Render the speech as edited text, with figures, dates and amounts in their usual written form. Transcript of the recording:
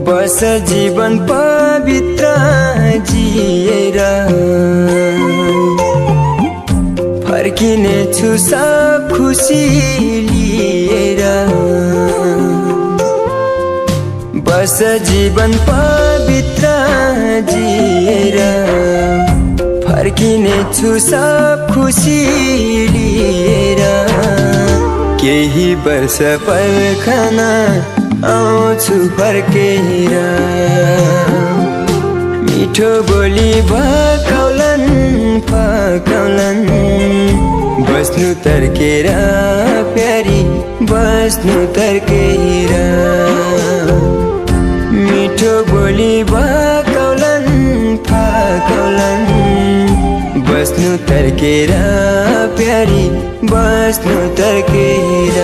बस जीवन पवित्र जिएर फर्किनेछु सब खुसी लिएर बस जीवन पवित्र जिएर फर्किनेछु सब खुसी लिएर केही वर्ष पर्खन आउँछु फर्केर मिठो बोली भकाउलन फकाउलन बस्नु तर्केर प्यारी बस्नु तर्केर मिठो बोली भकाउलन फकाउलन बस्नु तर्केर प्यारी बस्नु तर्केर